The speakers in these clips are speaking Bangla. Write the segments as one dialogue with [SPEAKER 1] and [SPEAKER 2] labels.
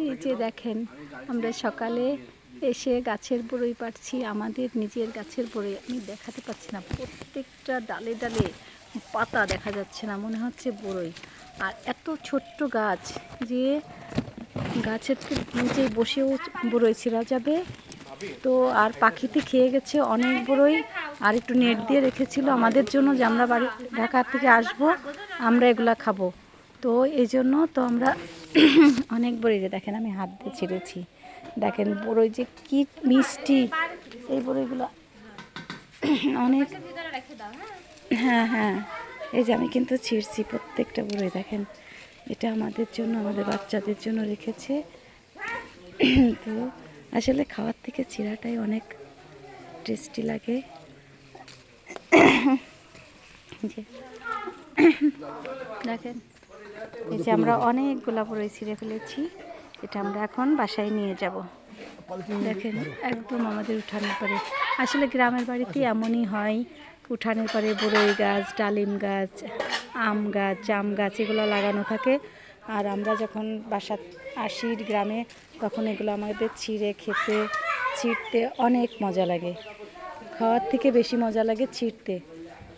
[SPEAKER 1] এই যে দেখেন, আমরা সকালে এসে গাছের বড়ই পাড়ছি, আমাদের নিজের গাছের বড়ই। আমি দেখাতে পাচ্ছি না, প্রত্যেকটা ডালে ডালে পাতা দেখা যাচ্ছে না, মনে হচ্ছে বড়ই। আর এত ছোট্ট গাছ যে গাছের নিচেই বসেও বড়ই ছিঁড়া যাবে। তো আর পাখিতে খেয়ে গেছে অনেক বড়ই। আর একটু নেট দিয়ে রেখেছিল আমাদের জন্য, যে আমরা বাড়ি ঢাকা থেকে আসব, আমরা এগুলা খাবো। তো এই জন্য তো আমরা অনেক বড়ই, দেখেন আমি হাত দিয়ে ছিঁড়েছি। দেখেন বড়ই যে কি মিষ্টি, এই বড়ইগুলো অনেক। হ্যাঁ হ্যাঁ, এই যে আমি কিন্তু ছিঁড়ছি প্রত্যেকটা বড়ই। দেখেন এটা আমাদের জন্য, আমাদের বাচ্চাদের জন্য রেখেছে। তো আসলে খাওয়ার থেকে চিড়াটাই অনেক টেস্টি লাগে। যে দেখেন, এই যে আমরা অনেকগুলা বড়ই ছিঁড়ে ফেলেছি, এটা আমরা এখন বাসায় নিয়ে যাব। দেখেন একদম আমাদের উঠানের পরে, আসলে গ্রামের বাড়িতে এমনই হয়, উঠানের পরে বড়ই গাছ, ডালিম গাছ, আম গাছ, জাম গাছ এগুলো লাগানো থাকে। আর আমরা যখন বাসা আসি গ্রামে, তখন এগুলো আমাদের ছিঁড়তে অনেক মজা লাগে। খাওয়ার থেকে বেশি মজা লাগে ছিঁড়তে।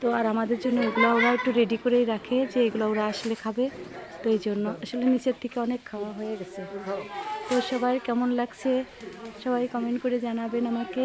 [SPEAKER 1] তো আর আমাদের জন্য এগুলো ওরা একটু রেডি করেই রাখে, যে এগুলো ওরা আসলে খাবে। তো এই জন্য আসলে নিচের থেকে অনেক খাওয়া হয়ে গেছে। তো সবার কেমন লাগছে সবাই কমেন্ট করে জানাবেন আমাকে।